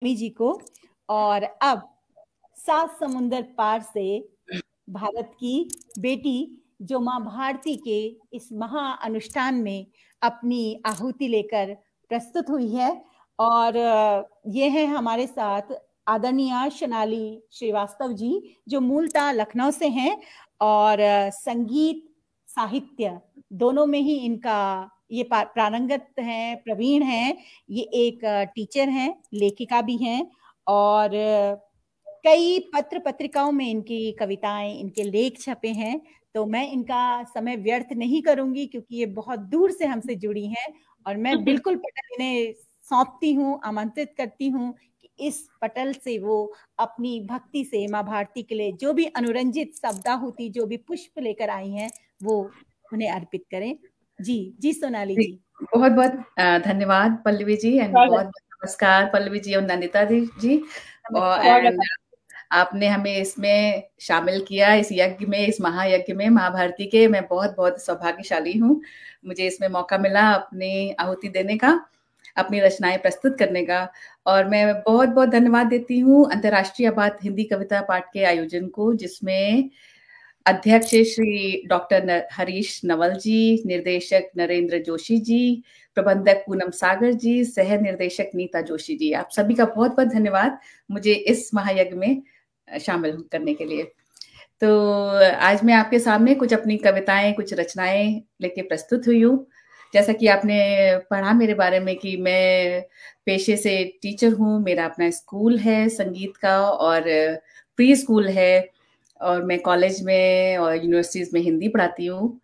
जी को। और अब 7 समुंदर पार से भारत की बेटी जो माँ भारती के इस महा अनुष्ठान में अपनी आहुति लेकर प्रस्तुत हुई है। और ये है हमारे साथ आदरणीय सोनाली श्रीवास्तव जी, जो मूलतः लखनऊ से हैं और संगीत साहित्य दोनों में ही इनका ये प्रारंगत हैं, प्रवीण हैं। ये एक टीचर हैं, लेखिका भी हैं और कई पत्र पत्रिकाओं में इनकी कविताएं, इनके लेख छपे हैं। तो मैं इनका समय व्यर्थ नहीं करूंगी क्योंकि ये बहुत दूर से हमसे जुड़ी हैं और मैं बिल्कुल पटल इन्हें सौंपती हूँ, आमंत्रित करती हूँ कि इस पटल से वो अपनी भक्ति से माँ भारती के लिए जो भी अनुरंजित शब्दाहुति, जो भी पुष्प लेकर आई हैं, वो उन्हें अर्पित करें। जी जी सोनाली जी। बहुत बहुत धन्यवाद पल्लवी जी, एंड बहुत नमस्कार पल्लवी जी और नंदिता जी। और आपने हमें इसमें शामिल किया, इस यज्ञ में, इस महायज्ञ में महाभारती के। मैं बहुत बहुत सौभाग्यशाली हूँ, मुझे इसमें मौका मिला अपनी आहुति देने का, अपनी रचनाएं प्रस्तुत करने का। और मैं बहुत बहुत धन्यवाद देती हूँ अंतर्राष्ट्रीय आबाद हिंदी कविता पाठ के आयोजन को, जिसमें अध्यक्ष श्री डॉक्टर हरीश नवल जी, निर्देशक नरेंद्र जोशी जी, प्रबंधक पूनम सागर जी, सह निर्देशक नीता जोशी जी। आप सभी का बहुत बहुत धन्यवाद मुझे इस महायज्ञ में शामिल करने के लिए। तो आज मैं आपके सामने कुछ अपनी कविताएं, कुछ रचनाएं लेके प्रस्तुत हुई हूँ। जैसा कि आपने पढ़ा मेरे बारे में कि मैं पेशे से टीचर हूँ, मेरा अपना स्कूल है संगीत का और प्री स्कूल है, और मैं कॉलेज में और यूनिवर्सिटीज में हिंदी पढ़ाती हूँ।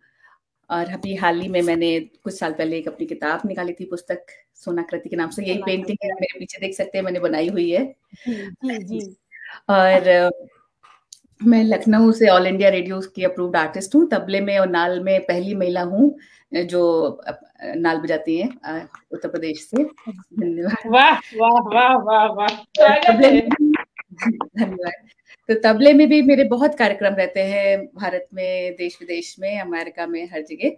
और अभी हाल ही में मैंने कुछ साल पहले एक अपनी किताब निकाली थी, पुस्तक सोनाकृति के नाम से। यही पेंटिंग है, मेरे पीछे देख सकते हैं, मैंने बनाई हुई है। जी जी। और मैं लखनऊ से ऑल इंडिया रेडियो की अप्रूव्ड आर्टिस्ट हूँ। तबले में और नाल में पहली महिला हूँ जो नाल बजाती है उत्तर प्रदेश से। धन्यवाद। वाह वाह वाह वाह वाह, धन्यवाद। तो तबले में भी मेरे बहुत कार्यक्रम रहते हैं, भारत में, देश विदेश में, अमेरिका में, हर जगह।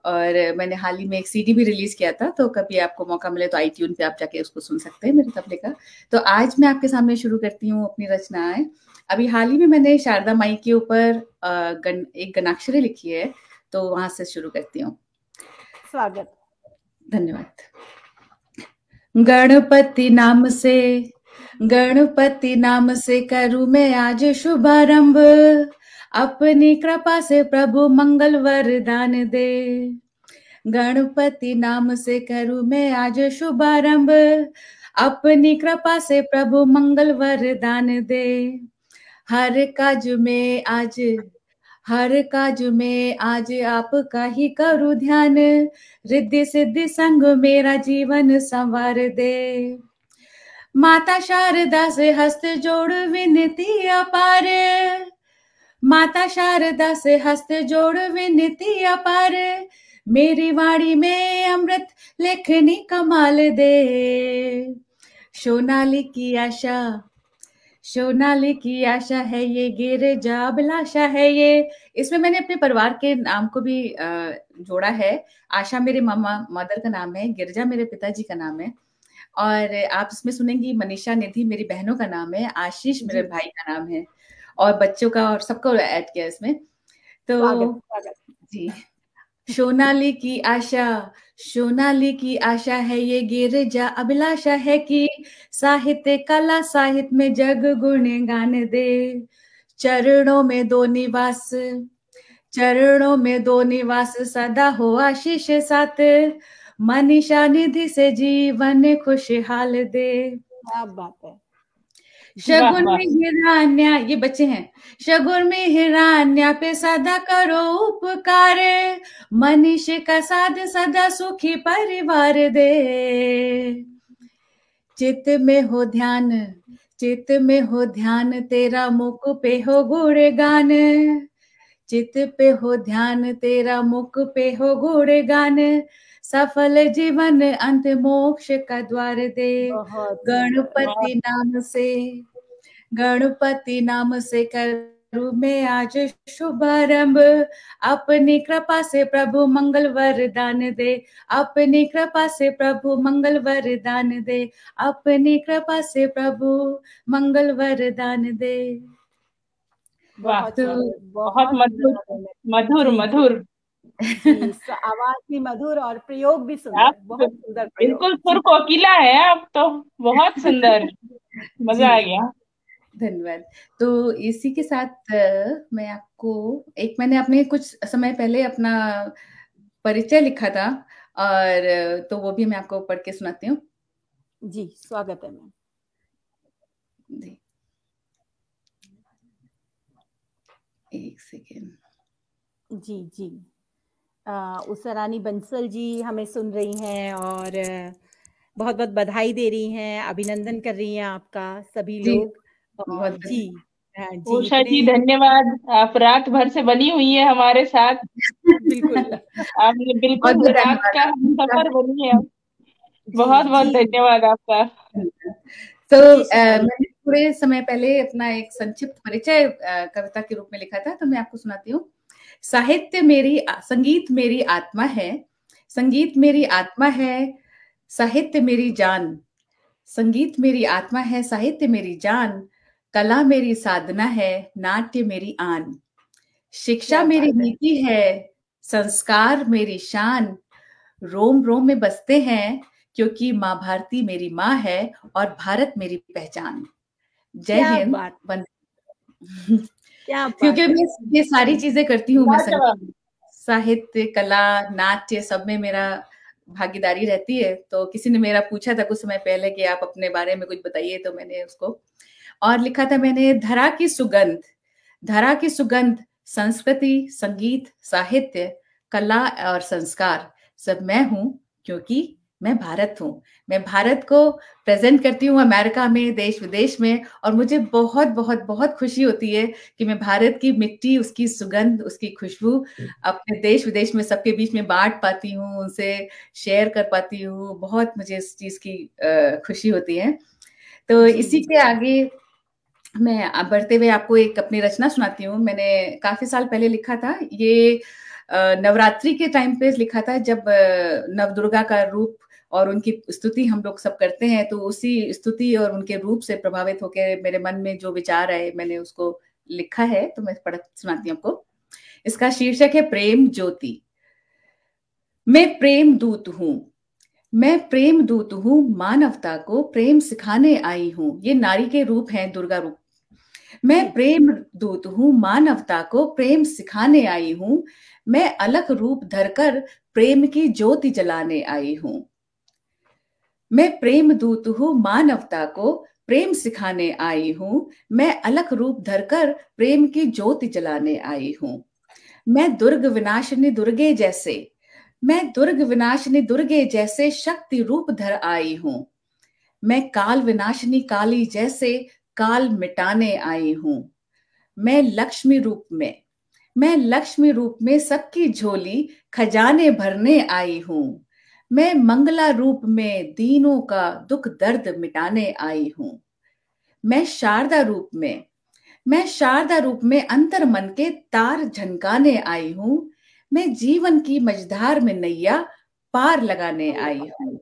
और मैंने हाल ही में एक सीडी भी रिलीज किया था, तो कभी आपको मौका मिले तो आईट्यून पे आप जाके उसको सुन सकते हैं, मेरे तबले का। तो आज मैं आपके सामने शुरू करती हूँ अपनी रचनाएं। अभी हाल ही में मैंने शारदा माई के ऊपर एक गणाक्षरी लिखी है, तो वहां से शुरू करती हूँ। स्वागत। धन्यवाद। गणपति नाम से, गणपति नाम से करूँ मैं आज शुभारंभ, अपनी कृपा से प्रभु मंगल वरदान दे। गणपति नाम से करूँ मैं आज शुभारंभ, अपनी कृपा से प्रभु मंगल वरदान दे। हर काज में आज, हर काज में आज आपका ही करूँ ध्यान, रिद्धि सिद्धि संग मेरा जीवन संवार दे। माता शारदा से हस्त जोड़ विनती अपार, माता शारदा से हस्त जोड़ विनती अपार, मेरी वाणी में अमृत लेखनी कमाल दे। सोनाली की आशा, सोनाली की आशा है ये, गिरजा अभिलाषा है ये। इसमें मैंने अपने परिवार के नाम को भी जोड़ा है। आशा मेरे मामा मदर का नाम है, गिरजा मेरे पिताजी का नाम है, और आप इसमें सुनेंगी मनीषा निधि मेरी बहनों का नाम है, आशीष मेरे भाई का नाम है, और बच्चों का और सबको ऐड किया इसमें। तो जी, सोनाली की आशा, सोनाली की आशा है ये, गिरजा अभिलाषा है कि साहित्य कला साहित्य में जग गुण गान दे। चरणों में दो निवास, चरणों में दो निवास सदा हो आशीष साथ, मनीषा निधि से जीवन खुशहाल दे। क्या बात है। शगुन में हिरान्या, ये बच्चे हैं, शगुन में हिरान्या पे सदा करो उपकार, मनीष का साध सदा सुखी परिवार दे। चित्त में हो ध्यान, चित्त में हो ध्यान तेरा मुख पे हो गुणगान, चित्त पे हो ध्यान तेरा मुख पे हो गुणगान, सफल जीवन अंत मोक्ष का द्वार दे। गणपति नाम से, गणपति नाम से कर करूं मैं आज शुभारंभ, अपनी कृपा से प्रभु मंगल वरदान दे, अपनी कृपा से प्रभु मंगल वरदान दे, अपनी कृपा से प्रभु मंगल वरदान दे। वाह, बहुत मधुर सुंदर। मधुर जी, मधुर। जी, आवाज भी मधुर और प्रयोग भी सुंदर, आप बहुत सुंदर प्रयोग। बिल्कुल सुर कोकिला है आप तो, बहुत सुंदर, मजा आ गया। धन्यवाद। तो इसी के साथ मैं आपको मैंने अपने कुछ समय पहले अपना परिचय लिखा था, और तो वो भी मैं आपको पढ़ के सुनाती हूँ। जी, स्वागत है मैम। जी, एक सेकेंड। जी जी, उषा रानी बंसल जी हमें सुन रही हैं और बहुत बहुत बधाई दे रही हैं, अभिनंदन कर रही हैं आपका सभी लोग। और जी जी, उषा जी धन्यवाद, आप रात भर से बनी हुई है हमारे साथ। बिल्कुल आपने बिल्कुल रात का हम सफर बनी है। बहुत बहुत धन्यवाद आपका। तो मैंने थोड़े समय पहले अपना एक संक्षिप्त परिचय कविता के रूप में लिखा था, तो मैं आपको सुनाती हूँ। संगीत मेरी आत्मा है, संगीत मेरी आत्मा है, साहित्य मेरी जान, संगीत मेरी आत्मा है, साहित्य मेरी जान, कला मेरी साधना है, नाट्य मेरी आन, शिक्षा मेरी नीति है, संस्कार मेरी शान, रोम रोम में बसते हैं क्योंकि माँ भारती मेरी माँ है और भारत मेरी पहचान। जय हिंद। क्योंकि मैं ये सारी चीजें करती हूँ, मैं साहित्य, कला, नाट्य सब में मेरा भागीदारी रहती है। तो किसी ने मेरा पूछा था कुछ समय पहले कि आप अपने बारे में कुछ बताइए, तो मैंने उसको और लिखा था मैंने, धरा की सुगंध, धरा की सुगंध, संस्कृति, संगीत, साहित्य, कला और संस्कार सब मैं हूं क्योंकि मैं भारत हूं। मैं भारत को प्रेजेंट करती हूँ अमेरिका में, देश विदेश में, और मुझे बहुत बहुत बहुत खुशी होती है कि मैं भारत की मिट्टी, उसकी सुगंध, उसकी खुशबू अपने देश विदेश में सबके बीच में बांट पाती हूँ, उनसे शेयर कर पाती हूँ। बहुत मुझे इस चीज की खुशी होती है। तो इसी के आगे मैं बढ़ते हुए आपको एक अपनी रचना सुनाती हूँ। मैंने काफी साल पहले लिखा था, ये नवरात्रि के टाइम पे लिखा था, जब नवदुर्गा का रूप और उनकी स्तुति हम लोग सब करते हैं, तो उसी स्तुति और उनके रूप से प्रभावित होकर मेरे मन में जो विचार आए मैंने उसको लिखा है, तो मैं पढ़ सुनाती हूँ आपको। इसका शीर्षक है प्रेम ज्योति। मैं प्रेम दूत हूँ, मैं प्रेम दूत हूँ, मानवता को प्रेम सिखाने आई हूँ। ये नारी के रूप हैं, दुर्गा रूप। मैं प्रेम दूत हूँ, मानवता को प्रेम सिखाने आई हूँ। मैं अलग रूप धरकर प्रेम की ज्योति जलाने आई हूँ। मैं प्रेम दूत हूँ, मानवता को प्रेम सिखाने आई हूँ। मैं अलग रूप धरकर प्रेम की ज्योति जलाने आई हूँ। मैं दुर्ग विनाशिनी दुर्गे जैसे, मैं दुर्ग विनाशिनी दुर्गे जैसे शक्ति रूप धर आई हूँ। मैं काल विनाशिनी काली जैसे काल मिटाने आई हूँ। मैं लक्ष्मी रूप में, मैं लक्ष्मी रूप में सबकी झोली खजाने भरने आई हूँ। मैं मंगला रूप में दीनों का दुख दर्द मिटाने आई हूँ। मैं शारदा रूप में, मैं शारदा रूप में अंतर मन के तार झनकाने आई हूँ। मैं जीवन की मझधार में नैया पार लगाने आई हूँ।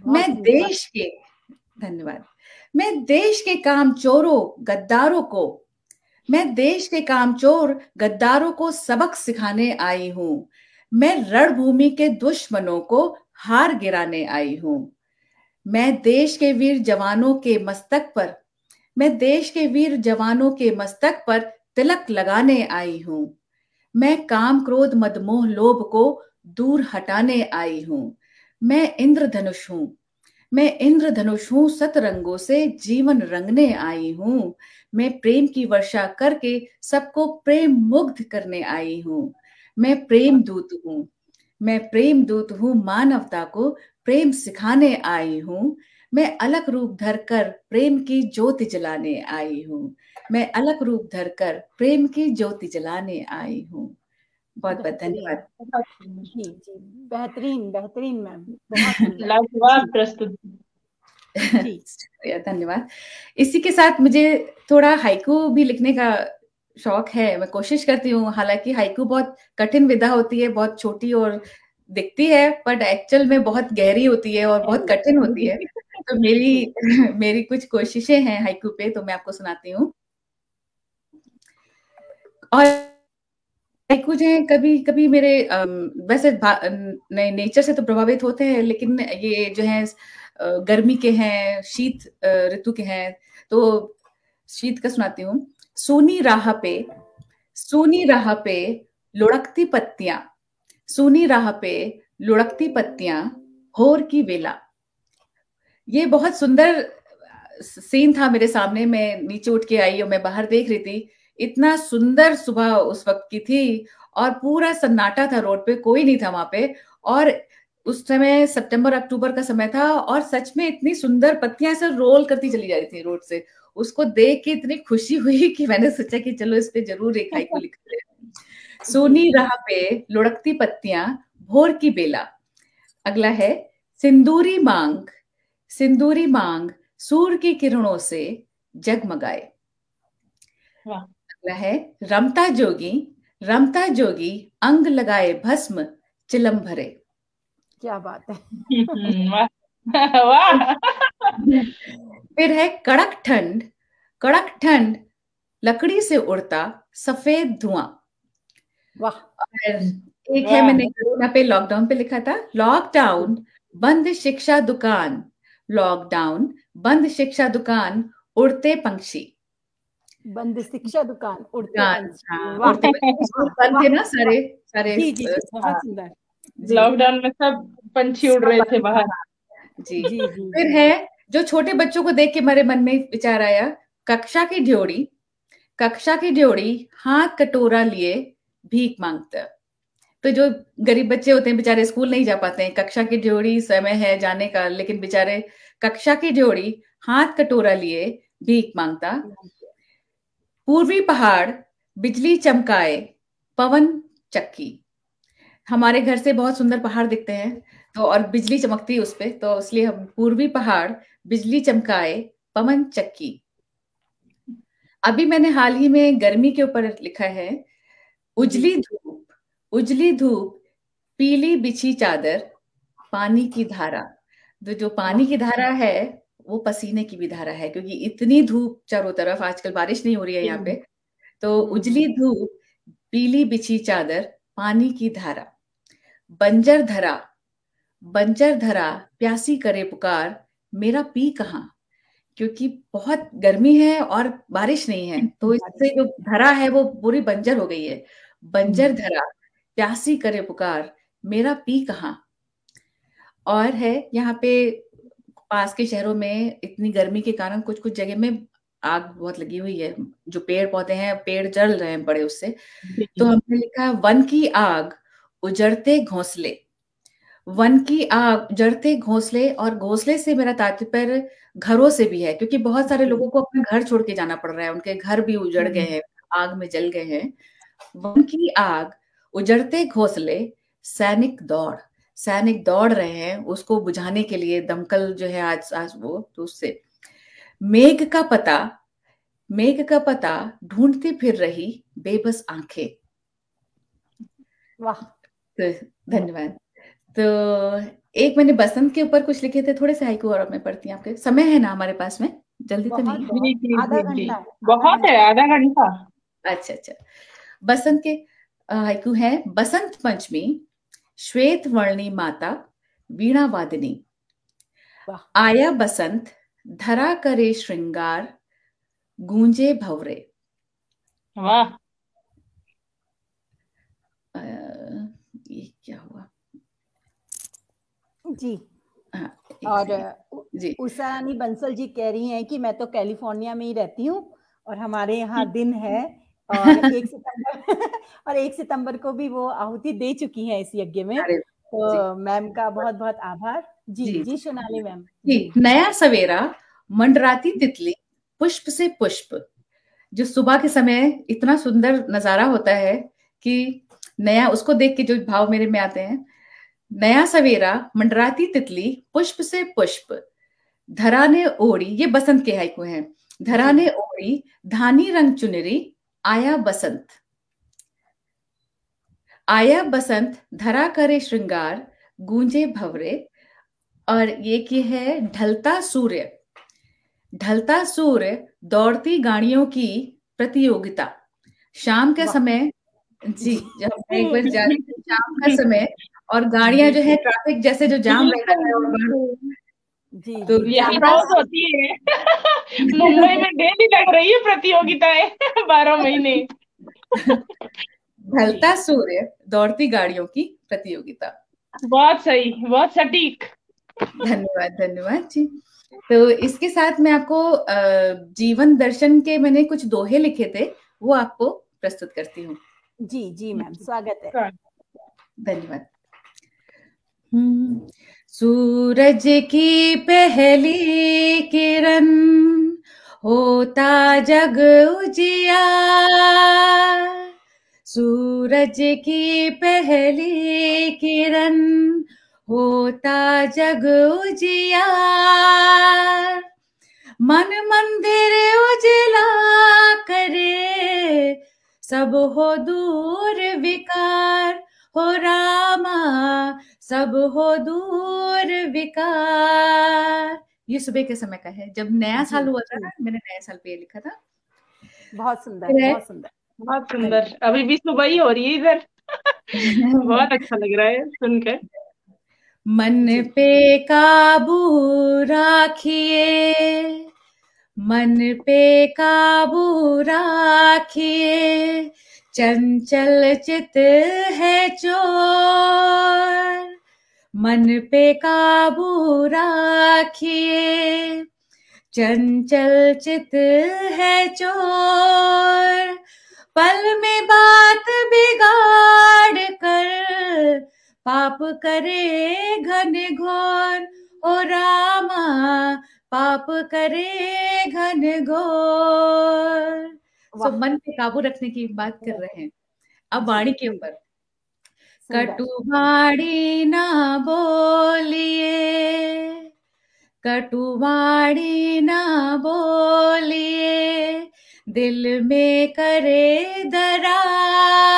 मैं देश के, धन्यवाद, मैं देश के काम चोरों गद्दारों को, मैं देश के कामचोर गद्दारों को सबक सिखाने आई हूँ। मैं रणभूमि के दुश्मनों को हार गिराने आई हूँ। मैं देश के वीर जवानों के मस्तक पर, मैं देश के वीर जवानों के मस्तक पर तिलक लगाने आई हूँ। मैं काम क्रोध मदमोह लोभ को दूर हटाने आई हूँ। मैं इंद्रधनुष हूँ, मैं इंद्रधनुष हूँ, सतरंगों से जीवन रंगने आई हूँ। मैं प्रेम की वर्षा करके सबको प्रेम मुग्ध करने आई हूँ। मैं प्रेम दूत हूँ, मैं प्रेम दूत हूँ, मानवता को प्रेम सिखाने आई हूँ। मैं अलग रूप धरकर प्रेम की ज्योति जलाने आई हूँ। मैं अलग रूप धरकर प्रेम की ज्योति जलाने आई हूँ। बहुत बहुत धन्यवाद। जी जी, बेहतरीन बेहतरीन मैम, बहुत लाजवाब प्रस्तुति। धन्यवाद। इसी के साथ मुझे थोड़ा हाइकू भी लिखने का शौक है, मैं कोशिश करती हूँ। हालांकि हाइकू बहुत कठिन विधा होती है, बहुत छोटी और दिखती है, बट एक्चुअल में बहुत गहरी होती है और बहुत कठिन होती है। तो मेरी कुछ कोशिशें हैं हाइकू पे, तो मैं आपको सुनाती हूँ। और हाइकू जो है कभी कभी मेरे वैसे नेचर से तो प्रभावित होते हैं, लेकिन ये जो है गर्मी के हैं, शीत ऋतु के हैं। तो शीत का सुनाती हूँ। सूनी राह पे लुढ़कती पत्तियां, सूनी राह पे लुढ़कती पत्तियां, भोर की वेला। ये बहुत सुंदर सीन था मेरे सामने। मैं नीचे उठ के आई और मैं बाहर देख रही थी। इतना सुंदर सुबह उस वक्त की थी और पूरा सन्नाटा था, रोड पे कोई नहीं था वहां पे। और उस समय सितंबर अक्टूबर का समय था और सच में इतनी सुंदर पत्तियां ऐसे रोल करती चली जा रही थी रोड से। उसको देख के इतनी खुशी हुई कि मैंने सोचा कि चलो इस पे जरूर एक हाइकू लिखते हैं। सूनी राह पे लुढ़कती पत्तियां, भोर की बेला। अगला है सिंदूरी मांग सूर्य की किरणों से जगमगाए। अगला है रमता जोगी अंग लगाए भस्म चिलम भरे। क्या बात है। वाह। फिर है कड़क ठंड लकड़ी से उड़ता सफेद धुआं। वाह। एक है मैंने कोरोना पे लॉकडाउन पे लिखा था, लॉकडाउन बंद शिक्षा दुकान उड़ते पंछी। बंद शिक्षा दुकान उड़ते पंछी। हाँ, उड़ते पंछी बंद थे ना सारे। जी जी जी, बहुत सुंदर। लॉकडाउन में सब पंछी उड़ रहे थे बाहर। जी जी जी। फिर है जो छोटे बच्चों को देख के मेरे मन में विचार आया, कक्षा की ड्योढ़ी हाथ कटोरा लिए भीख मांगता। तो जो गरीब बच्चे होते हैं बेचारे स्कूल नहीं जा पाते हैं, कक्षा की ड्योढ़ी समय है जाने का, लेकिन बेचारे कक्षा की ड्योढ़ी हाथ कटोरा लिए भीख मांगता। पूर्वी पहाड़ बिजली चमकाए पवन चक्की। हमारे घर से बहुत सुंदर पहाड़ दिखते हैं, तो और बिजली चमकती है उस पे, तो इसलिए हम पूर्वी पहाड़ बिजली चमकाए पवन चक्की। अभी मैंने हाल ही में गर्मी के ऊपर लिखा है, उजली धूप पीली बिछी चादर पानी की धारा। तो जो पानी की धारा है वो पसीने की भी धारा है, क्योंकि इतनी धूप चारों तरफ, आजकल बारिश नहीं हो रही है यहाँ पे। तो उजली धूप पीली बिछी चादर पानी की धारा। बंजर धरा प्यासी करे पुकार मेरा पी कहाँ। क्योंकि बहुत गर्मी है और बारिश नहीं है, तो इससे जो धरा है वो पूरी बंजर हो गई है। बंजर धरा प्यासी करे पुकार मेरा पी कहाँ। और है यहाँ पे पास के शहरों में इतनी गर्मी के कारण कुछ कुछ जगह में आग बहुत लगी हुई है, जो पेड़ पौधे हैं पेड़ जल रहे हैं बड़े उससे। तो हमने लिखा है वन की आग उजड़ते घोंसले। और घोंसले से मेरा तात्पर्य घरों से भी है, क्योंकि बहुत सारे लोगों को अपने घर छोड़ के जाना पड़ रहा है, उनके घर भी उजड़ गए हैं, आग में जल गए हैं। वन की आग उजड़ते घोंसले सैनिक दौड़ रहे हैं उसको बुझाने के लिए। दमकल जो है आज वो, तो उससे मेघ का पता ढूंढती फिर रही बेबस आंखें। वाह, तो धन्यवाद। तो एक मैंने बसंत के ऊपर कुछ लिखे थे, थोड़े से हाइकू और मैं पढ़ती हूँ। आपके समय है ना हमारे पास में? जल्दी तो नहीं? आधा घंटा बहुत है, आधा घंटा। अच्छा। बसंत के हाइकू है, बसंत पंचमी श्वेत वर्णी माता वीणा वादिनी। आया बसंत धरा करे श्रृंगार गूंजे भवरे। वाह। ये क्या हुआ जी। और उषा रानी बंसल जी कह रही हैं कि मैं तो कैलिफोर्निया में ही रहती हूँ और हमारे यहाँ दिन है, और 1 सितंबर को भी वो आहुति दे चुकी हैं इस यज्ञ में। तो मैम का बहुत बहुत आभार। जी सोनाली मैम। नया सवेरा मंडराती तितली पुष्प से पुष्प। जो सुबह के समय इतना सुंदर नजारा होता है कि नया, उसको देख के जो भाव मेरे में आते हैं। नया सवेरा मंडराती तितली पुष्प से पुष्प, धरा ने ओढ़ी, ये बसंत के हाइकू हैं। धरा ने ओढ़ी धानी रंग चुनरी आया बसंत। आया बसंत धरा करे श्रृंगार, गूंजे भंवरे। और ये की है ढलता सूर्य। ढलता सूर्य, दौड़ती गाड़ियों की प्रतियोगिता। शाम के वाह। समय, जी, जब हम एक बार जा रहे थे शाम का समय, और गाड़ियां जो है ट्रैफिक जैसे जो जाम रहता है, और जी तो जी यहाँ ढलता रोज होती है। मुंबई में डेली लग रही है प्रतियोगिताएं 12 महीने। ढलता सूर्य, दौड़ती गाड़ियों की प्रतियोगिता। बहुत सही, बहुत सटीक। धन्यवाद, धन्यवाद जी। तो इसके साथ मैं आपको जीवन दर्शन के मैंने कुछ दोहे लिखे थे, वो आपको प्रस्तुत करती हूँ। जी जी मैम, स्वागत है। धन्यवाद। सूरज की पहली किरण, होता जग उजियार। सूरज की पहली किरण, होता जग उजियार। मन मंदिर उजला करे, सब हो दूर विकार। हो रामा, सब हो दूर विकार। ये सुबह के समय का है, जब नया साल हुआ था ना, मैंने नया साल पे ये लिखा था। बहुत सुंदर, बहुत सुंदर, बहुत सुंदर। अभी भी सुबह ही हो रही है इधर। बहुत अच्छा लग रहा है सुनकर। मन पे काबू राखिए, मन पे काबू राखिए। चंचल चित है चोर, मन पे काबू राखिए। चंचल चित है चोर, पल में बात बिगाड़ कर। पाप करे घन घोर, ओ रामा, पाप करे घन घोर। सो मन पे काबू रखने की बात कर रहे हैं। अब वाणी के ऊपर। कटु वाणी ना बोलिए, कटु वाणी ना बोलिए। दिल में करे दरार,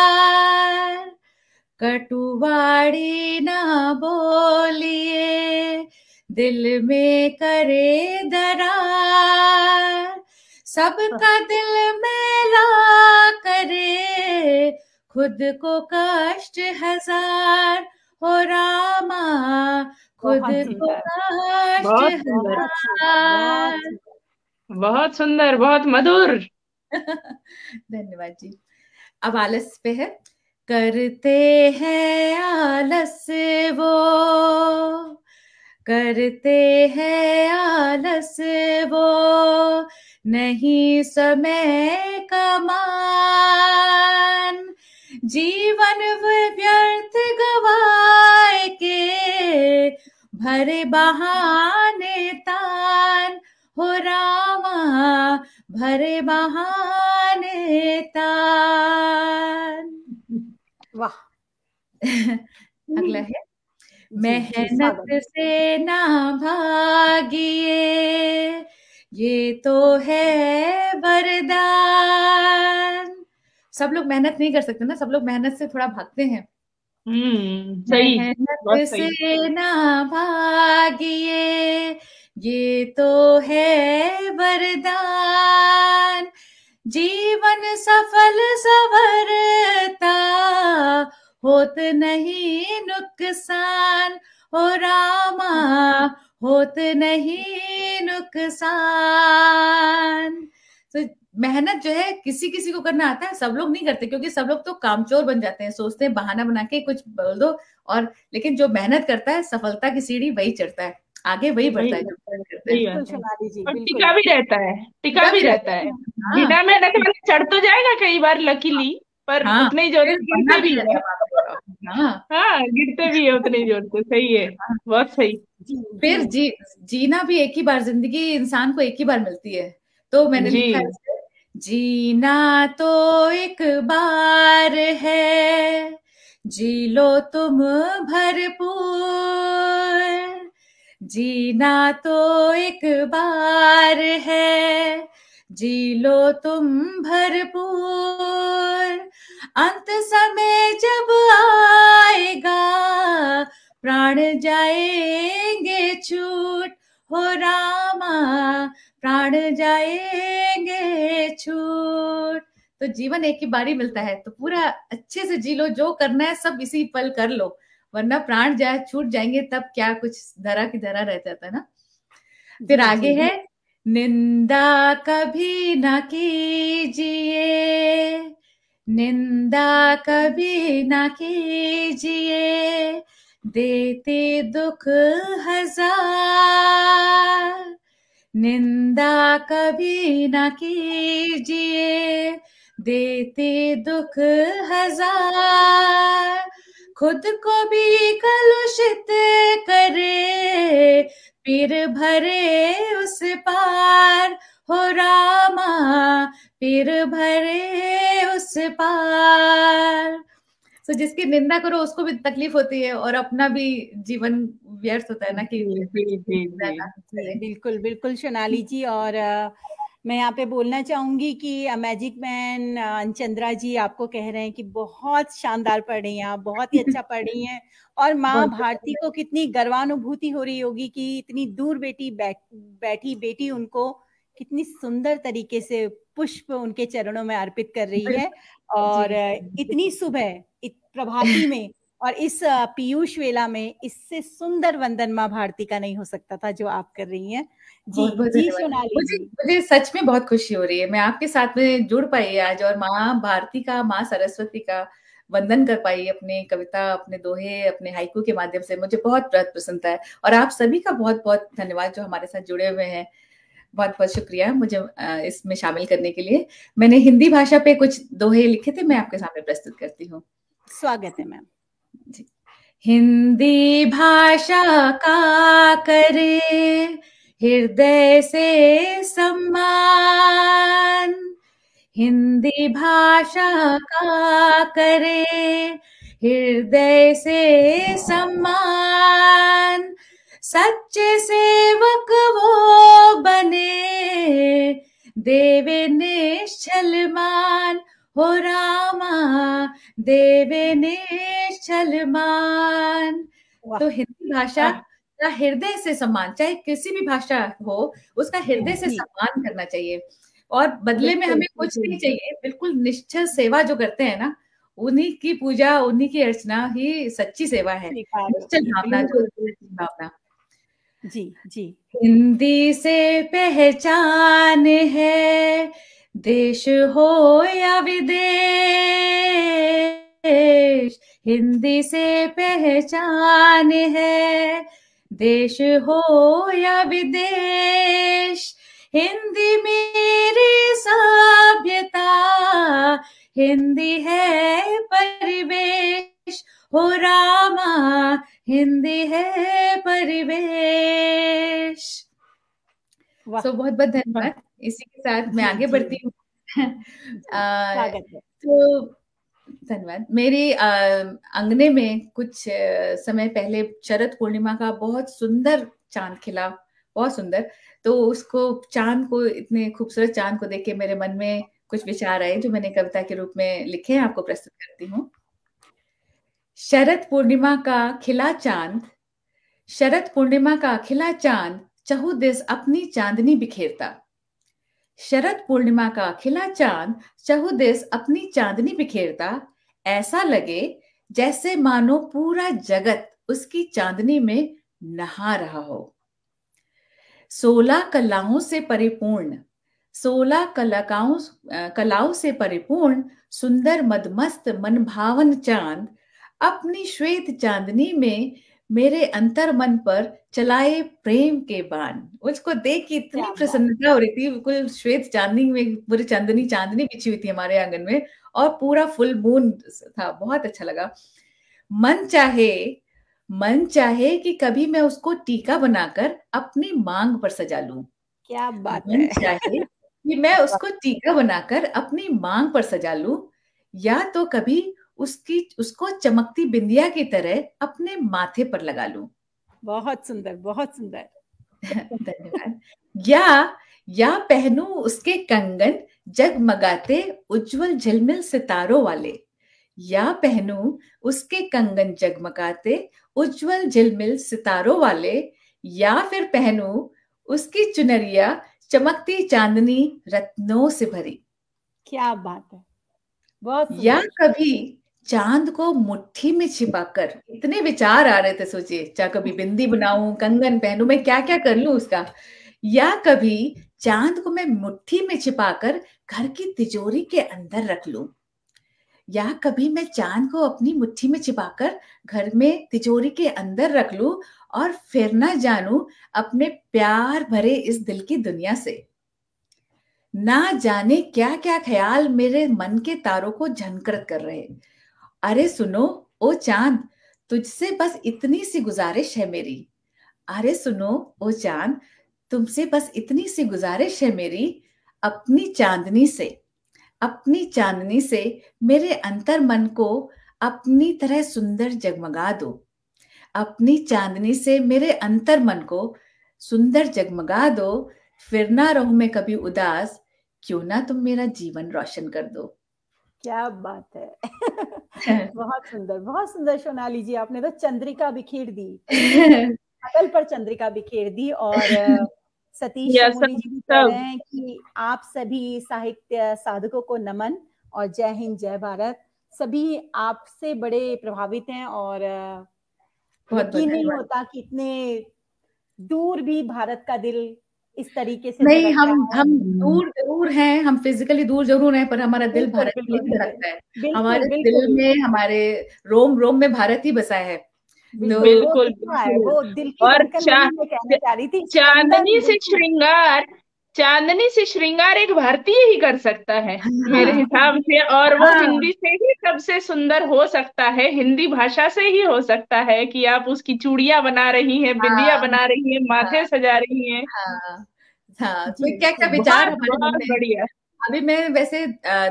कटु वाणी ना बोलिए। दिल में करे दरार, सबका दिल मेला करे। खुद को कष्ट हजार, हो रामा, खुद को कष्ट हजार। बहुत सुंदर, बहुत मधुर। धन्यवाद जी। अब आलस पे है। करते हैं आलस वो, करते हैं आलस वो। नहीं समय का मान, जीवन व्यर्थ गवाए के। भरे बहाने तान, हो रामा, भरे बहाने तान। वाह। अगला है, मेहनत से ना भागिए, ये तो है वरदान। सब लोग मेहनत नहीं कर सकते ना, सब लोग मेहनत से थोड़ा भागते हैं। सही, मेहनत से ना भागिए, ये तो है वरदान। जीवन सफल सवरता, होत नहीं नुकसान। हो रामा, होत नहीं नुकसान। तो मेहनत जो है किसी किसी को करना आता है, सब लोग नहीं करते, क्योंकि सब लोग तो कामचोर बन जाते हैं, सोचते हैं बहाना बना के कुछ बोल दो। और लेकिन जो मेहनत करता है, सफलता की सीढ़ी वही चढ़ता है, आगे वही बढ़ता है जो मेहनत करता है। और टिका भी रहता है, टिका भी रहता है। बिना मेहनत वाला चढ़ तो जाएगा कई बार लकीली, पर उतने ही जोर से गिरते भी है। हाँ, गिरते भी है उतने ही जोर से। सही है, बहुत सही। फिर जीना भी एक ही बार, जिंदगी इंसान को एक ही बार मिलती है। तो मैंने लिखा है, जीना तो एक बार है, जी लो तुम भरपूर। जीना तो एक बार है, जी लो तुम भरपूर, अंत समय जब आएगा प्राण जाएंगे छूट, हो रामा प्राण जाएंगे छूट। तो जीवन एक ही बारी मिलता है, तो पूरा अच्छे से जी लो, जो करना है सब इसी पल कर लो, वरना प्राण छूट जाएंगे तब क्या कुछ धरा की धरा रह जाता है ना। फिर आगे है, निंदा कभी ना कीजिए, निंदा कभी ना कीजिए, देते दुख हजार, निंदा कभी ना कीजिए, देते दुख हजार, खुद को भी कलुषित करे फिर भरे उस पार, हो रामा फिर भरे उस पार। तो जिसकी निंदा करो उसको भी तकलीफ होती है और अपना भी जीवन व्यर्थ होता है ना कि बिल्कुल बिल्कुल सोनाली जी। और मैं यहाँ पे बोलना चाहूंगी कि मैजिक मैन चंद्रा जी आपको कह रहे हैं कि बहुत शानदार पढ़ रही हैं आप, बहुत ही अच्छा पढ़ रही हैं। और माँ भारती को कितनी गर्वानुभूति हो रही होगी कि इतनी दूर बैठी बेटी उनको कितनी सुंदर तरीके से पुष्प उनके चरणों में अर्पित कर रही है। और इतनी सुबह प्रभाती में और इस पीयूष वेला में इससे सुंदर वंदन माँ भारती का नहीं हो सकता था जो आप कर रही हैं। जी सोनाली जी, मुझे सच में बहुत खुशी हो रही है, मैं आपके साथ में जुड़ पाई आज और माँ भारती का, माँ सरस्वती का वंदन कर पाई अपने कविता, अपने दोहे, अपने हाइकू के माध्यम से। मुझे बहुत प्रसन्नता है और आप सभी का बहुत बहुत धन्यवाद जो हमारे साथ जुड़े हुए हैं। बहुत बहुत शुक्रिया मुझे इसमें शामिल करने के लिए। मैंने हिंदी भाषा पे कुछ दोहे लिखे थे, मैं आपके सामने प्रस्तुत करती हूँ। स्वागत है मैम जी। हिंदी भाषा का करे हृदय से सम्मान, हिंदी भाषा का करे हृदय से सम्मान, सच्चे सेवक वो बने देवे निश्चल मान, हो रामा देवे निश्चल मान। तो हिंदी भाषा का हृदय से सम्मान, चाहे किसी भी भाषा हो उसका हृदय से सम्मान करना चाहिए और बदले में हमें कुछ नहीं चाहिए, बिल्कुल निश्चल सेवा जो करते हैं ना, उन्हीं की पूजा, उन्हीं की अर्चना ही सच्ची सेवा है, निश्चल भावना, जो भावना। जी जी। हिंदी से पहचान है देश हो या विदेश, हिंदी से पहचान है देश हो या विदेश, हिंदी मेरी सभ्यता, हिंदी है परिवेश, हो रामा हिंदी है परिवेश। तो बहुत बहुत धन्यवाद। इसी के साथ मैं आगे बढ़ती हूँ। तो धन्यवाद। मेरी अंगने में कुछ समय पहले शरद पूर्णिमा का बहुत सुंदर चांद खिला, बहुत सुंदर। तो उसको चांद को, इतने खूबसूरत चांद को देख के मेरे मन में कुछ विचार आए जो मैंने कविता के रूप में लिखे हैं, आपको प्रस्तुत करती हूँ। शरद पूर्णिमा का खिला चांद, शरद पूर्णिमा का खिला चांद, चहु दिस अपनी चांदनी बिखेरता, शरद पूर्णिमा का खिला चांद, चहु दिस अपनी चांदनी बिखेरता, ऐसा लगे जैसे मानो पूरा जगत उसकी चांदनी में नहा रहा हो। 16 कलाओं से परिपूर्ण, 16 कलाओं से परिपूर्ण सुंदर मदमस्त मनभावन चांद अपनी श्वेत चांदनी में मेरे अंतर मन पर चलाए प्रेम के बाण। उसको देख के इतनी प्रसन्नता हो रही थी, बिल्कुल श्वेत चांदनी में पूरी चांदनी बिछी हुई थी हमारे आंगन में और पूरा फुल मून था, बहुत अच्छा लगा। मन चाहे कि कभी मैं उसको टीका बनाकर अपनी मांग पर सजा लूं। क्या बात है। मन चाहे कि मैं उसको टीका बनाकर अपनी मांग पर सजा लूं, या तो कभी उसको चमकती बिंदिया की तरह अपने माथे पर लगा लूं। बहुत सुंदर, बहुत सुंदर। धन्यवाद। या पहनूं उसके कंगन जगमगाते उज्जवल झिलमिल सितारों वाले, या पहनूं उसके कंगन जगमगाते उज्जवल झिलमिल सितारों वाले, या फिर पहनूं उसकी चुनरिया चमकती चांदनी रत्नों से भरी। क्या बात है, बहुत। या कभी चांद को मुट्ठी में छिपाकर, इतने विचार आ रहे थे, सोचिए, चाहे कभी बिंदी बनाऊं, कंगन पहनूं, मैं क्या क्या कर लूं उसका। या कभी चांद को मैं मुट्ठी में छिपाकर घर की तिजोरी के अंदर रख लूं, या कभी मैं चांद को अपनी मुट्ठी में छिपाकर घर में तिजोरी के अंदर रख लूं और फिर ना जानूं अपने प्यार भरे इस दिल की दुनिया से। ना जाने क्या क्या ख्याल मेरे मन के तारों को झनकृत कर रहे। अरे सुनो ओ चांद, तुझसे बस इतनी सी गुजारिश है मेरी। अरे सुनो ओ चांद, तुमसे बस इतनी सी गुजारिश है मेरी, अपनी चांदनी से मेरे अंतर मन को अपनी तरह सुंदर जगमगा दो। अपनी चांदनी से मेरे अंतर मन को सुंदर जगमगा दो, फिर ना रहूं मैं कभी उदास, क्यों ना तुम मेरा जीवन रोशन कर दो। क्या बात है। बहुत सुंदर सोनाली जी, आपने तो चंद्रिका बिखेर दी, अकल पर चंद्रिका बिखेर दी। और सतीश शमूली जी भी कह रहे हैं कि आप सभी साहित्य साधकों को नमन और जय हिंद जय भारत। सभी आपसे बड़े प्रभावित हैं और यकीन नहीं होता कि इतने दूर भी भारत का दिल इस तरीके से नहीं, हम दूर जरूर हैं, हम फिजिकली दूर जरूर हैं, पर हमारा दिल भारत के लिए धड़कता है। हमारे दिल में, हमारे रोम रोम में भारत ही बसा है। बिल्कुल। वो दिल की धड़कन मैं कहना चाह रही थी। चांदनी से श्रृंगार एक भारतीय ही कर सकता है मेरे हिसाब से, और वो हिंदी से ही सबसे सुंदर हो सकता है, हिंदी भाषा से ही हो सकता है कि आप उसकी चूड़ियां बना रही हैं, बिंदिया बना रही हैं, माथे सजा रही हैं। तो क्या क्या विचार हमारे मन में। बढ़िया। अभी मैं वैसे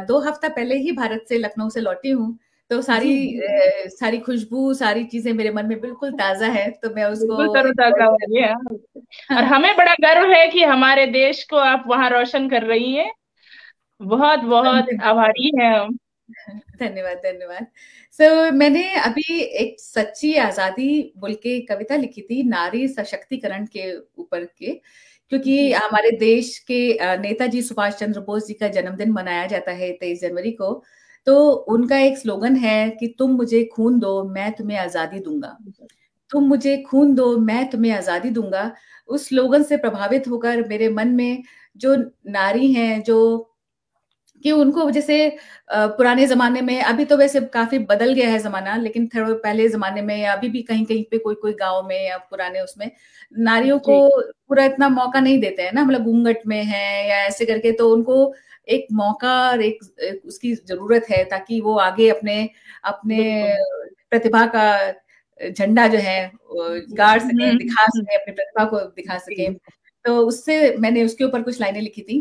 2 हफ्ता पहले ही भारत से, लखनऊ से लौटी हूँ, तो सारी खुशबू, सारी चीजें मेरे मन में बिल्कुल ताजा है, तो मैं उसको तरोताजा हो रही है। और हमें बड़ा गर्व है कि हमारे देश को आप वहाँ रोशन कर रही हैं। बहुत बहुत आभारी हैं हम। धन्यवाद। मैंने अभी एक सच्ची आजादी बोल के कविता लिखी थी, नारी सशक्तिकरण के ऊपर के, क्योंकि हमारे देश के नेताजी सुभाष चंद्र बोस जी का जन्मदिन मनाया जाता है 23 जनवरी को। तो उनका एक स्लोगन है कि तुम मुझे खून दो, मैं तुम्हें आजादी दूंगा। तुम मुझे खून दो, मैं तुम्हें आजादी दूंगा। उस स्लोगन से प्रभावित होकर मेरे मन में जो नारी हैं, जो कि उनको जैसे पुराने जमाने में, अभी तो वैसे काफी बदल गया है जमाना, लेकिन थोड़े पहले जमाने में या अभी भी कहीं कहीं पे कोई गांव में या पुराने उसमें नारियों को पूरा इतना मौका नहीं देते हैं ना, मतलब घूंघट में है या ऐसे करके, तो उनको एक मौका और एक उसकी जरूरत है ताकि वो आगे अपने प्रतिभा का झंडा जो है गाड़ सके, दिखा सके, अपनी प्रतिभा को दिखा सके। तो उससे मैंने उसके ऊपर कुछ लाइनें लिखी थी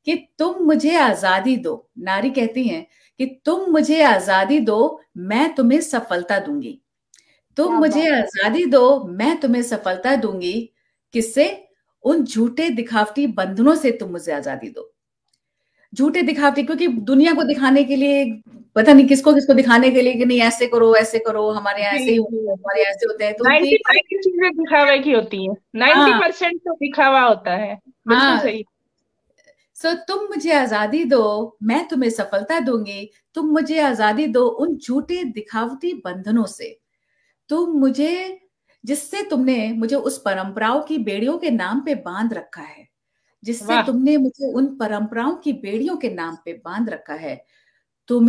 कि तुम मुझे आजादी दो, नारी कहती हैं कि तुम मुझे आजादी दो, मैं तुम्हें सफलता दूंगी। तुम मुझे आजादी दो, मैं तुम्हें सफलता दूंगी। किससे? उन झूठे दिखावटी बंधनों से तुम मुझे आजादी दो। झूठे दिखावटी, क्योंकि दुनिया को दिखाने के लिए, पता नहीं किसको किसको दिखाने के लिए कि नहीं ऐसे करो, हमारे यहाँ ऐसे ही हमारे यहाँ ऐसे होते हैं, तो 90% चीजें दिखावे की होती है, 90% तो दिखावा होता है। बिल्कुल सही। तुम मुझे आजादी दो, मैं तुम्हें सफलता दूंगी। तुम मुझे आजादी दो उन झूठे दिखावटी बंधनों से, तुम मुझे, जिससे तुमने मुझे उस परंपराओं की बेड़ियों के नाम पे बांध रखा है, जिससे तुमने मुझे उन परंपराओं की बेड़ियों के नाम पे बांध रखा है। तुम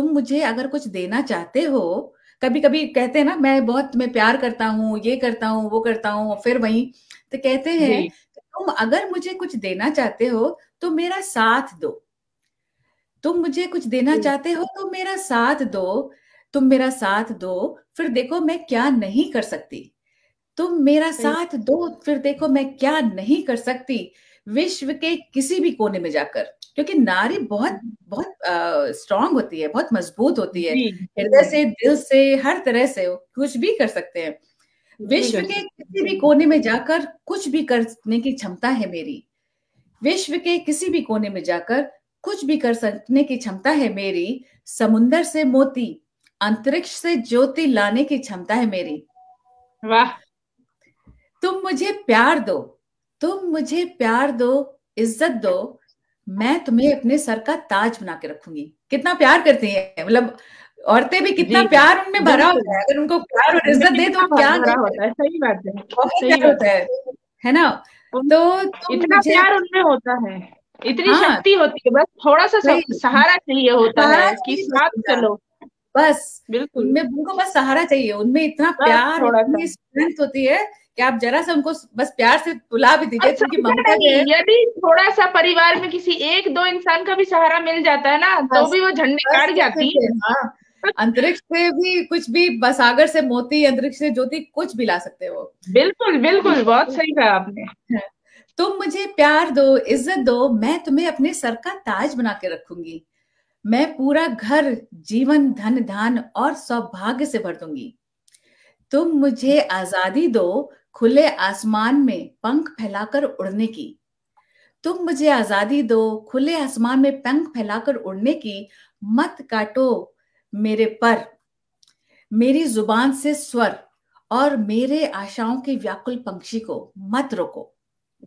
मुझे अगर कुछ देना चाहते हो, कभी कभी कहते हैं ना, मैं बहुत तुम्हें प्यार करता हूँ, ये करता हूँ, वो करता हूँ, फिर वही तो कहते हैं तुम अगर मुझे कुछ देना चाहते हो तो मेरा साथ दो। तुम मुझे कुछ देना चाहते हो तो मेरा साथ दो, तुम मेरा साथ दो, फिर देखो मैं क्या नहीं कर सकती। तुम मेरा साथ दो, फिर देखो मैं क्या नहीं कर सकती, विश्व के किसी भी कोने में जाकर। क्योंकि नारी बहुत बहुत स्ट्रांग होती है, बहुत मजबूत होती है, हृदय से, दिल से, हर तरह से कुछ भी कर सकते हैं। विश्व के किसी भी कोने में जाकर कुछ भी करने की क्षमता है मेरी। विश्व के किसी भी कोने में जाकर कुछ भी कर सकने की क्षमता है मेरी। समुंदर से मोती, अंतरिक्ष से ज्योति लाने की क्षमता है मेरी। वाह। तुम मुझे प्यार दो, तुम मुझे प्यार दो, इज्जत दो, मैं तुम्हें अपने सर का ताज बना के रखूंगी। कितना प्यार करती है, मतलब औरतें भी कितना प्यार उनमें भरा होता है। अगर उनको प्यार और इज्जत दे तो क्या होता है। सही बात है, सही बात है ना। तो इतना प्यार उनमें होता है, इतनी शक्ति होती है, बस थोड़ा सा सहारा चाहिए होता है कि साथ चलो। बस बिल्कुल, उनको बस सहारा चाहिए। उनमें इतना प्यार, इतनी स्ट्रेंथ होती है कि आप जरा सा उनको बस प्यार से बुला भी दीजिए, क्योंकि ममता जो है, यदि थोड़ा सा परिवार में किसी एक दो इंसान का भी सहारा मिल जाता है ना, तो भी वो झंडे गाड़ जाती है। हाँ, अंतरिक्ष से भी कुछ भी, बस सागर से मोती, अंतरिक्ष से ज्योति, कुछ भी ला सकते हो। बिल्कुल बिल्कुल, बहुत सही कहा आपने। तुम मुझे प्यार दो, इज्जत दो, मैं तुम्हें अपने सर का ताज बना के रखूंगी। मैं पूरा घर जीवन, धन धान और सौभाग्य से भर दूंगी। तुम मुझे आजादी दो, खुले आसमान में पंख फैलाकर उड़ने की। तुम मुझे आजादी दो, खुले आसमान में पंख फैलाकर उड़ने की। मत काटो मेरे पर, मेरी जुबान से स्वर, और मेरे आशाओं के व्याकुल पंक्षी को मत रोको।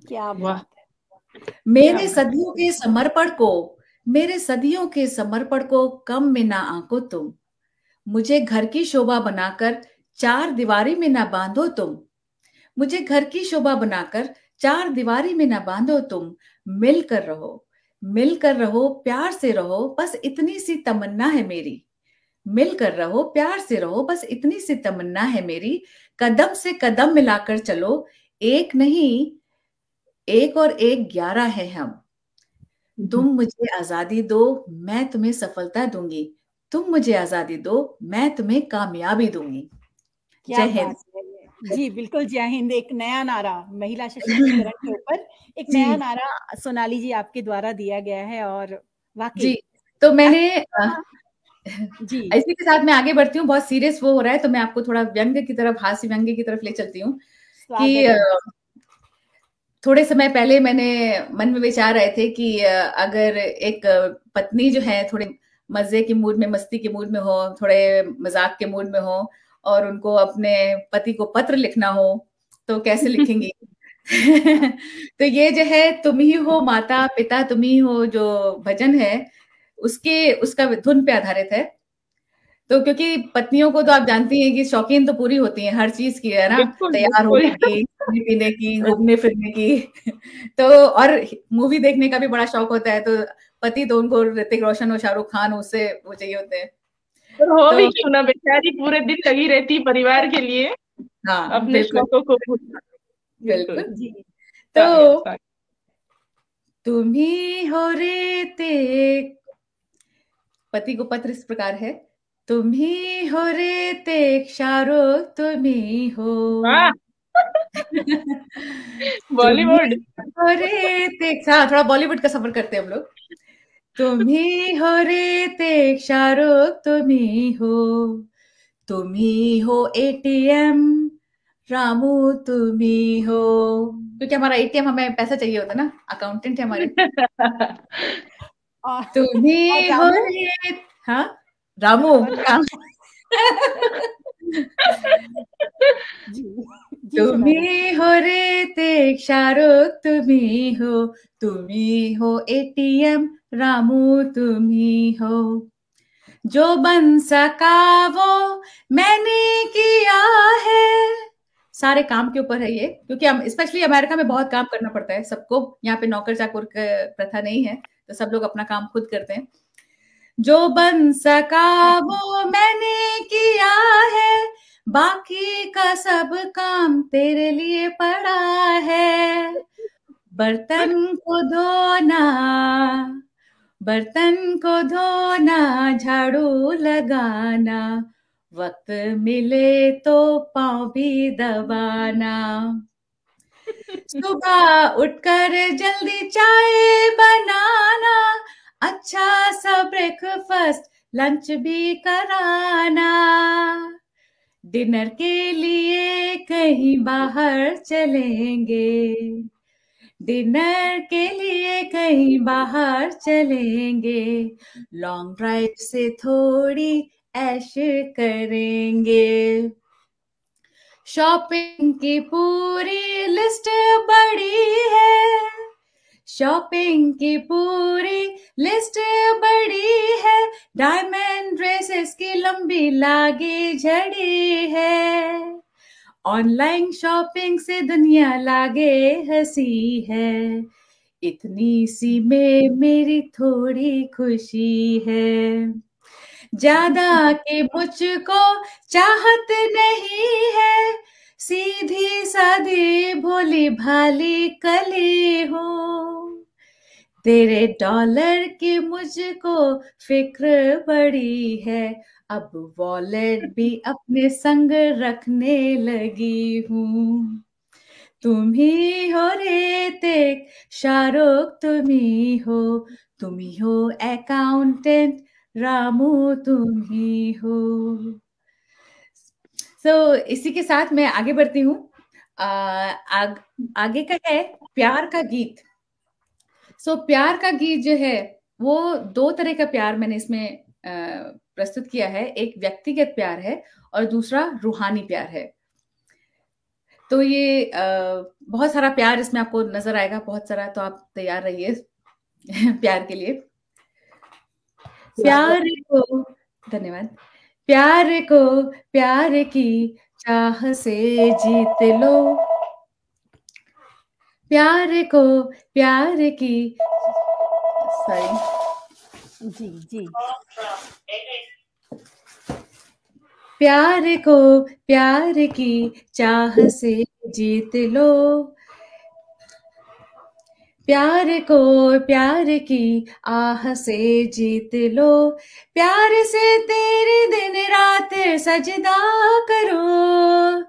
क्या बात है। मेरे सदियों के समर्पण को, मेरे सदियों के समर्पण को कम में ना आंको तुम। मुझे घर की शोभा बनाकर चार दीवारी में ना बांधो तुम। मुझे घर की शोभा बनाकर चार दीवारी में ना बांधो तुम। मिलकर रहो, मिलकर रहो, प्यार से रहो, बस इतनी सी तमन्ना है मेरी। मिलकर रहो, प्यार से रहो, बस इतनी सी तमन्ना है मेरी। कदम से कदम मिलाकर चलो, एक नहीं, एक और एक 11 है हम। तुम मुझे आजादी दो, मैं तुम्हें सफलता दूंगी। तुम मुझे आजादी दो, मैं तुम्हें कामयाबी दूंगी। जय हिंद। जी बिल्कुल, जय हिंद। एक नया नारा महिला सशक्तिकरण के ऊपर, एक नया नारा सोनाली जी आपके द्वारा दिया गया है, और वाकई जी, तो मैंने जी इसी के साथ मैं आगे बढ़ती हूँ। बहुत सीरियस वो हो रहा है, तो मैं आपको थोड़ा व्यंग्य की तरफ, हास्य व्यंग्य की तरफ ले चलती हूँ कि थोड़े समय पहले मैंने मन में विचार आए थे कि अगर एक पत्नी जो है थोड़े मजे के मूड में, मस्ती के मूड में हो, थोड़े मजाक के मूड में हो, और उनको अपने पति को पत्र लिखना हो, तो कैसे लिखेंगी? तो ये जो है, तुम ही हो माता पिता तुम ही हो, जो भजन है उसका धुन पे आधारित है। तो क्योंकि पत्नियों को तो आप जानती हैं कि शौकीन तो पूरी होती हैं हर चीज की, है ना, तैयार होने की, खाने पीने की, घूमने फिरने की। तो और मूवी देखने का भी बड़ा शौक होता है। तो पति तो उनको ऋतिक रोशन और शाहरुख खान, उससे वो चाहिए होते हैं। हो भी क्यों ना, बेचारी पूरे दिन लगी रहती परिवार के लिए। हाँ, अपने शौकों को बिल्कुल जी। तो तुम ही हो रेते, पति को पत्र इस प्रकार है, तुम ही हो रेते शाहरुख, तुम ही हो बॉलीवुड। हो रेते, हाँ थोड़ा बॉलीवुड का सफर करते हैं हम लोग। तुम ही हो रेते शाहरुख, तुम ही हो, तुम ही हो एटीएम रामू, तुम ही हो, क्योंकि हमारा एटीएम, हमें पैसा चाहिए होता ना, अकाउंटेंट है हमारे। तुम ही हो रे, हाँ रामू तुम ही हो रेते शाहरुख, तुम ही हो, तुम ही हो एटीएम रामू, तुम ही हो। जो बन सका वो मैंने किया है। सारे काम के ऊपर है ये, क्योंकि हम स्पेशली अमेरिका में बहुत काम करना पड़ता है सबको। यहाँ पे नौकर चाकर प्रथा नहीं है, तो सब लोग अपना काम खुद करते हैं। जो बन सका वो मैंने किया है, बाकी का सब काम तेरे लिए पड़ा है। बर्तन को धोना, बर्तन को धोना, झाड़ू लगाना, वक्त मिले तो पाँव भी दबाना। सुबह उठकर जल्दी चाय बनाना, अच्छा सा ब्रेकफास्ट लंच भी कराना। डिनर के लिए कहीं बाहर चलेंगे, डिनर के लिए कहीं बाहर चलेंगे, लॉन्ग ड्राइव से थोड़ी ऐश करेंगे। शॉपिंग की पूरी लिस्ट बड़ी है, शॉपिंग की पूरी लिस्ट बड़ी है, डायमंड ड्रेसेस की लंबी लागी झड़ी है। ऑनलाइन शॉपिंग से दुनिया लागे हंसी है, इतनी सी में मेरी थोड़ी खुशी है। ज्यादा के मुझको चाहत नहीं है, सीधी सादी भोली भाली कली हूँ। तेरे डॉलर की मुझको फिक्र बड़ी है, अब वॉलेट भी अपने संग रखने लगी हूँ। तुम ही हो ऋतिक, शाहरुख तुम ही हो अकाउंटेंट, रामू तुम ही हो। इसी के साथ मैं आगे बढ़ती हूँ। आगे का है प्यार का गीत। प्यार का गीत जो है वो 2 तरह का प्यार मैंने इसमें प्रस्तुत किया है। एक व्यक्तिगत प्यार है और दूसरा रूहानी प्यार है। तो ये बहुत सारा प्यार इसमें आपको नजर आएगा, बहुत सारा, तो आप तैयार रहिए प्यार के लिए। प्यार को धन्यवाद। प्यार को प्यार की चाह से जीत लो, प्यार को प्यार की जी जी प्यार को प्यार की चाह से जीत लो, प्यार को प्यार की आह से जीत लो, प्यार से तेरे दिन रात सजदा करो,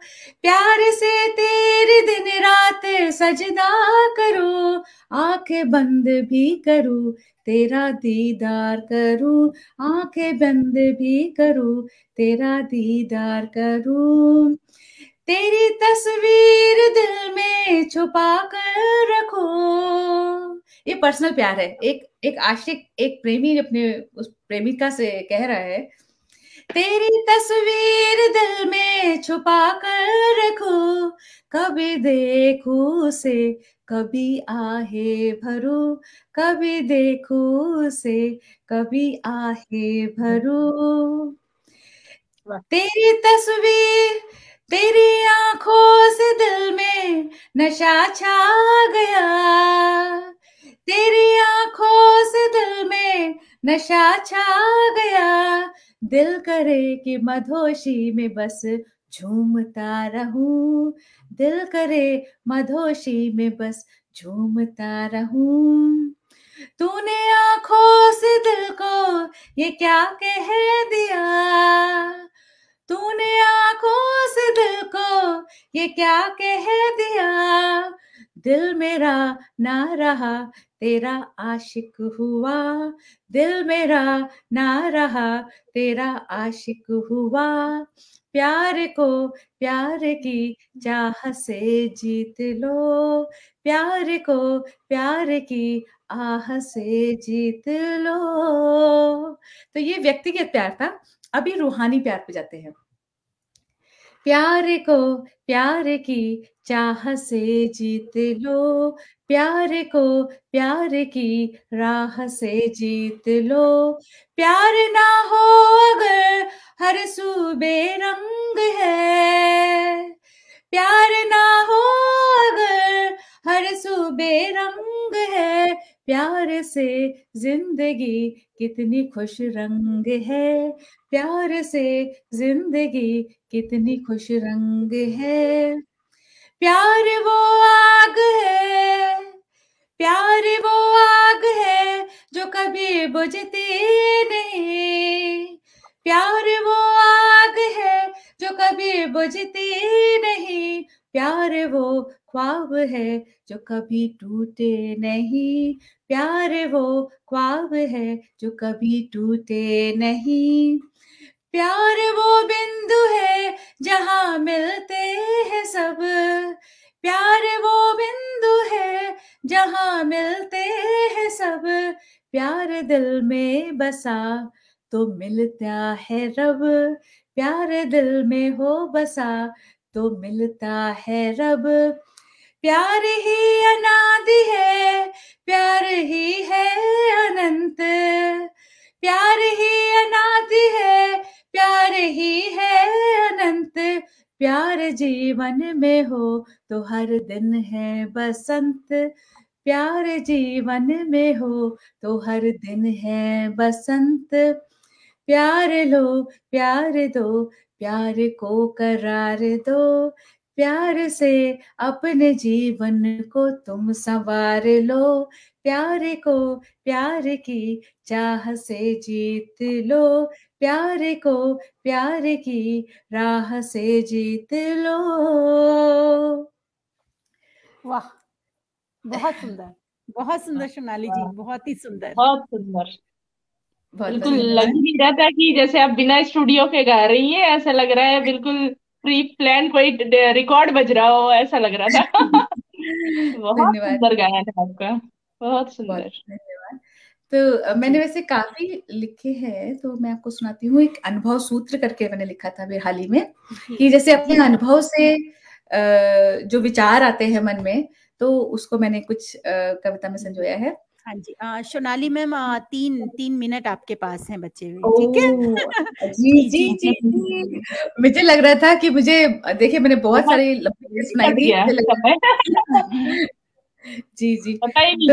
प्यार से तेरे दिन रात सजदा करो, आंखें बंद भी करूं तेरा दीदार करूं, आंखें बंद भी करूं तेरा दीदार करूं, तेरी तस्वीर दिल में छुपा कर रखो। ये पर्सनल प्यार है। एक आशिक एक प्रेमी अपने उस प्रेमिका से कह रहा है, तेरी तस्वीर दिल में छुपा कर रखो, कभी देखूं उसे कभी आहे भरूं, कभी देखूं उसे कभी आहे भरूं, तेरी तस्वीर तेरी आंखों से दिल में नशा छा गया, तेरी आंखों से दिल में नशा छा गया, दिल करे कि मधोशी में बस झूमता रहूं, दिल करे मधोशी में बस झूमता रहूं, तूने आंखों से दिल को ये क्या कह दिया, तूने आंखों से दिल को ये क्या कह दिया, दिल मेरा ना रहा तेरा आशिक हुआ, दिल मेरा ना रहा तेरा आशिक हुआ, प्यार को प्यार की चाह से जीत लो, प्यार को प्यार की आह से जीत लो। तो ये व्यक्तिगत प्यार था। अभी रूहानी प्यार पे जाते हैं। प्यार को प्यार की चाह से जीत लो, प्यार को प्यार की राह से जीत लो, प्यार ना हो अगर हर सूबे रंग है, प्यार ना हो अगर हर सूबे रंग है, प्यार से जिंदगी कितनी खुश रंग है, प्यार से जिंदगी कितनी खुश रंग है, प्यार वो आग है, प्यार वो आग है जो कभी बुझती नहीं, प्यार वो आग है जो कभी बुझती नहीं, प्यार वो ख्वाब है जो कभी टूटे नहीं, प्यार वो ख्वाब है जो कभी टूटे नहीं, प्यार वो बिंदु है जहां मिलते हैं सब, प्यार वो बिंदु है जहां मिलते हैं सब, प्यार दिल में बसा तो मिलता है रब, प्यार दिल में हो बसा तो मिलता है रब। प्यार ही अनादि है, प्यार ही है अनंत, प्यार ही अनादि है, प्यार ही है अनंत, प्यार जीवन में हो तो हर दिन है बसंत, प्यार जीवन में हो तो हर दिन है बसंत। प्यार लो प्यार दो, प्यार को करार दो, प्यार से अपने जीवन को तुम संवार लो, प्यार को प्यार की चाह से जीत लो, प्यार को प्यार की राह से जीत लो। वाह, बहुत सुंदर, बहुत सुंदर सोनाली जी, बहुत ही सुंदर, बहुत सुंदर। बहुत बिल्कुल लग ही नहीं रहा था कि जैसे आप बिना स्टूडियो के गा रही हैं, ऐसा लग रहा है बिल्कुल प्री प्लान कोई रिकॉर्ड बज रहा हो, ऐसा लग रहा था। बहुत धन्यवाद, सुंदर गाना था आपका, बहुत बहुत सुंदर। धन्यवाद। तो मैंने वैसे काफी लिखे हैं, तो मैं आपको सुनाती हूँ। एक अनुभव सूत्र करके मैंने लिखा था अभी हाल ही में, कि जैसे अपने अनुभव से जो विचार आते हैं मन में, तो उसको मैंने कुछ कविता में संजोया है। हाँ जी, सोनाली मैम, 3 मिनट आपके पास हैं बचे हुए, ठीक है? जी जी जी जी, मुझे लग रहा था कि मुझे, देखिए मैंने बहुत सारी लंबी सुनाई थी, मुझे लग जी जी, पता ही नहीं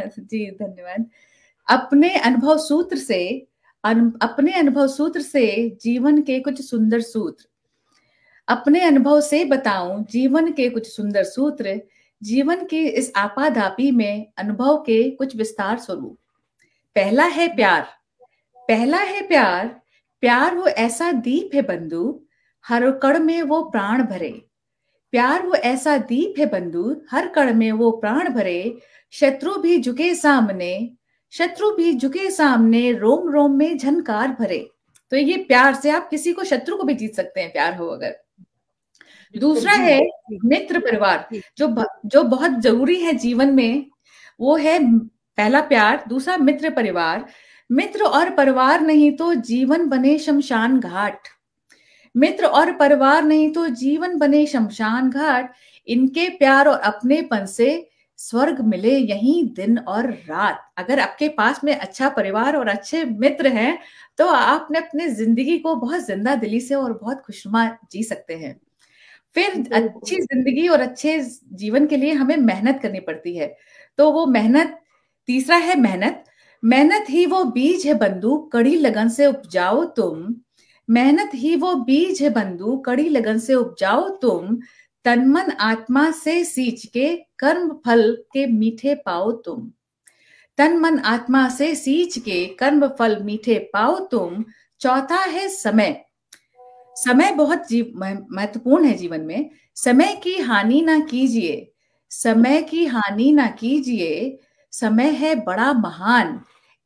तो जी धन्यवाद। अपने अनुभव सूत्र से, अपने अनुभव सूत्र से जीवन के कुछ सुंदर सूत्र, अपने अनुभव से बताऊं जीवन के कुछ सुंदर सूत्र, जीवन की इस आपाधापी में अनुभव के कुछ विस्तार स्वरूप। पहला है प्यार, पहला है प्यार, प्यार वो ऐसा दीप है बंधु, हर कण में वो प्राण भरे, प्यार वो ऐसा दीप है बंधु, हर कण में वो प्राण भरे, शत्रु भी झुके सामने, शत्रु भी झुके सामने, रोम रोम में झनकार भरे। तो ये प्यार से आप किसी को, शत्रु को भी जीत सकते हैं, प्यार हो अगर। दूसरा है मित्र परिवार, जो बहुत जरूरी है जीवन में, वो है पहला प्यार। दूसरा मित्र परिवार, मित्र और परिवार नहीं तो जीवन बने शमशान घाट, मित्र और परिवार नहीं तो जीवन बने शमशान घाट, इनके प्यार और अपनेपन से स्वर्ग मिले यहीं दिन और रात। अगर आपके पास में अच्छा परिवार और अच्छे मित्र हैं, तो आपने अपने जिंदगी को बहुत जिंदा दिली से और बहुत खुशनुमा जी सकते हैं। फिर अच्छी जिंदगी और अच्छे जीवन के लिए हमें मेहनत करनी पड़ती है, तो वो मेहनत, तीसरा है मेहनत, मेहनत ही वो बीज है बंधु, कड़ी लगन से उपजाओ तुम, मेहनत ही वो बीज है बंधु, कड़ी लगन से उपजाओ तुम, तन मन आत्मा से सींच के कर्म फल के मीठे पाओ तुम, तन मन आत्मा से सींच के कर्म फल मीठे पाओ तुम। चौथा है समय, समय बहुत महत्वपूर्ण है जीवन में, समय की हानि ना कीजिए, समय की हानि ना कीजिए, समय है बड़ा महान,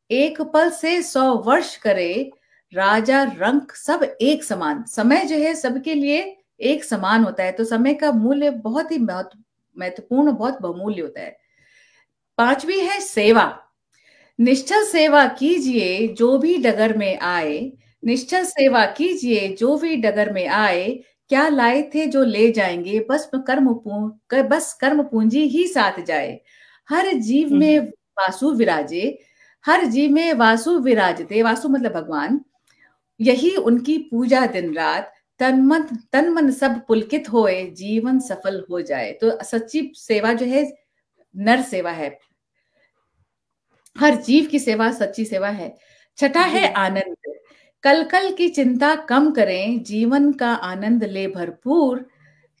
एक पल से 100 वर्ष करे, राजा रंक सब एक समान। समय जो है सबके लिए एक समान होता है, तो समय का मूल्य बहुत ही महत्वपूर्ण, बहुत बहुमूल्य होता है। पांचवी है सेवा, निश्चल सेवा कीजिए जो भी डगर में आए, निश्चल सेवा कीजिए जो भी डगर में आए, क्या लाए थे जो ले जाएंगे, बस कर्म पूंजी ही साथ जाए, हर जीव में वासु विराजे, हर जीव में वासु विराजते, वासु मतलब भगवान, यही उनकी पूजा दिन रात, तन मन सब पुलकित होए, जीवन सफल हो जाए। तो सच्ची सेवा जो है नर सेवा है, हर जीव की सेवा सच्ची सेवा है। छठा है आनंद, कल कल की चिंता कम करें, जीवन का आनंद ले भरपूर,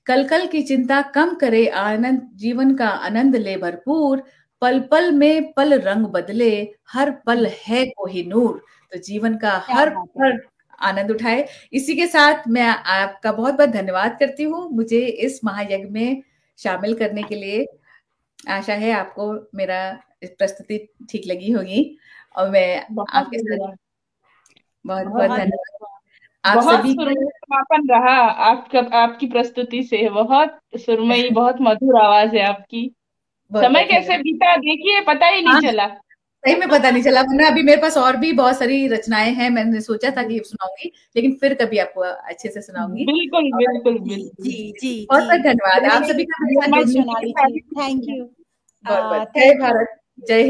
कल कल की चिंता कम करे, आनंद जीवन का आनंद ले भरपूर, पल पल में पल रंग बदले, हर पल है कोहिनूर। तो जीवन का हर पल आनंद उठाए। इसी के साथ मैं आपका बहुत बहुत धन्यवाद करती हूँ मुझे इस महायज्ञ में शामिल करने के लिए। आशा है आपको मेरा प्रस्तुति ठीक लगी होगी, और मैं आपके साथ बहुत बहुत धन्यवाद। आप बहुत सभी सुरमई समापन रहा आपकी प्रस्तुति से। बहुत सुरमई, बहुत मधुर आवाज है आपकी। बहुत समय बहुत कैसे धन्यवाद। बीता देखिए, पता ही नहीं हाँ, चला। सही में पता नहीं चला, वरना अभी मेरे पास और भी बहुत सारी रचनाएं हैं, मैंने सोचा था कि सुनाऊंगी, लेकिन फिर कभी आपको अच्छे से सुनाऊंगी। बिल्कुल और बिल्कुल जी बिल्कुल। जी जी बहुत जी। बहुत धन्यवाद आप वेरी सभी का मेरे वेरी साथ मच जुड़ने के सोनाली लिए। जी, थैंक यू। बहुत बहुत जय थैंक यू। भारत, जय हिंद।